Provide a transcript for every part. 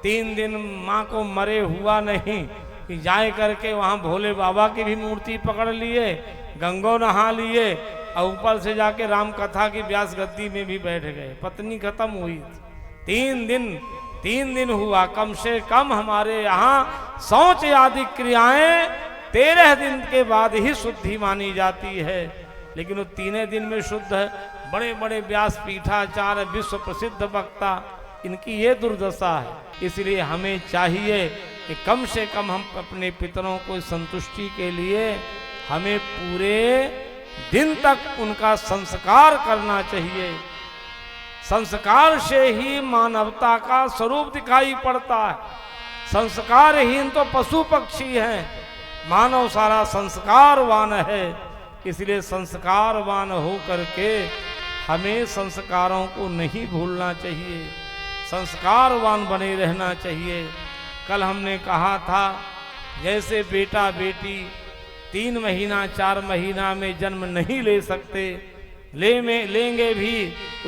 3 दिन माँ को मरे हुआ नहीं कि जाए करके वहाँ भोले बाबा की भी मूर्ति पकड़ लिए, गंगो नहा लिए और ऊपर से जाके राम कथा की व्यास गद्दी में भी बैठ गए। पत्नी खत्म हुई थी। 3 दिन हुआ। कम से कम हमारे यहाँ शौच आदि क्रियाएं 13 दिन के बाद ही शुद्धि मानी जाती है, लेकिन वो 3 दिन में शुद्ध है। बड़े बड़े व्यास पीठाचार्य, विश्व प्रसिद्ध वक्ता, इनकी ये दुर्दशा है। इसलिए हमें चाहिए कि कम से कम हम अपने पितरों को संतुष्टि के लिए हमें पूरे दिन तक उनका संस्कार करना चाहिए। संस्कार से ही मानवता का स्वरूप दिखाई पड़ता है। संस्कारहीन तो पशु पक्षी हैं, मानव सारा संस्कारवान है। इसलिए संस्कारवान हो करके हमें संस्कारों को नहीं भूलना चाहिए, संस्कारवान बने रहना चाहिए। कल हमने कहा था जैसे बेटा बेटी 3 महीना 4 महीना में जन्म नहीं ले सकते, लेंगे भी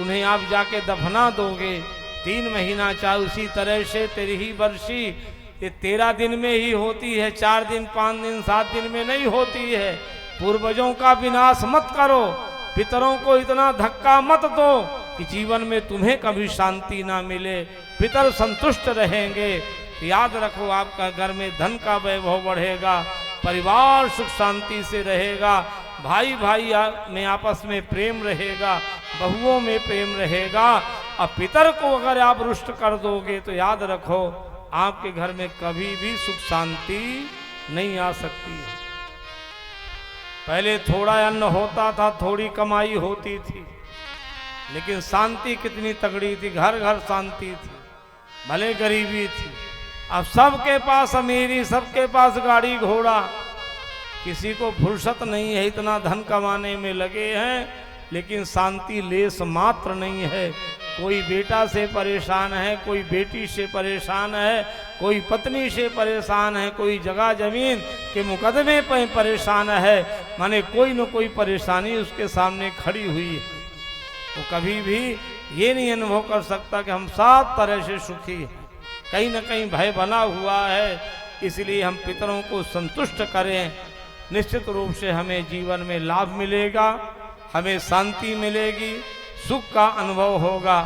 उन्हें आप जाके दफना दोगे 3 महीना 4, उसी तरह से तेरी ही वर्षी ये 13 दिन में ही होती है, 4 दिन 5 दिन 7 दिन में नहीं होती है। पूर्वजों का विनाश मत करो, पितरों को इतना धक्का मत दो कि जीवन में तुम्हें कभी शांति ना मिले। पितर संतुष्ट रहेंगे, याद रखो आपका घर में धन का वैभव बढ़ेगा, परिवार सुख शांति से रहेगा, भाई भाई में आपस में प्रेम रहेगा, बहुओं में प्रेम रहेगा। अब पितर को अगर आप रुष्ट कर दोगे तो याद रखो आपके घर में कभी भी सुख शांति नहीं आ सकती है। पहले थोड़ा अन्न होता था, थोड़ी कमाई होती थी, लेकिन शांति कितनी तगड़ी थी, घर घर शांति थी, भले गरीबी थी। अब सबके पास अमीरी, सबके पास गाड़ी घोड़ा, किसी को फुर्सत नहीं है, इतना धन कमाने में लगे हैं, लेकिन शांति लेस मात्र नहीं है। कोई बेटा से परेशान है, कोई बेटी से परेशान है, कोई पत्नी से परेशान है, कोई जगह जमीन के मुकदमे पर परेशान है। माने कोई न कोई परेशानी उसके सामने खड़ी हुई है। वो कभी भी ये नहीं अनुभव कर सकता कि हम सब तरह से सुखी हैं, कहीं न कहीं भय बना हुआ है। इसलिए हम पितरों को संतुष्ट करें, निश्चित रूप से हमें जीवन में लाभ मिलेगा, हमें शांति मिलेगी, सुख का अनुभव होगा।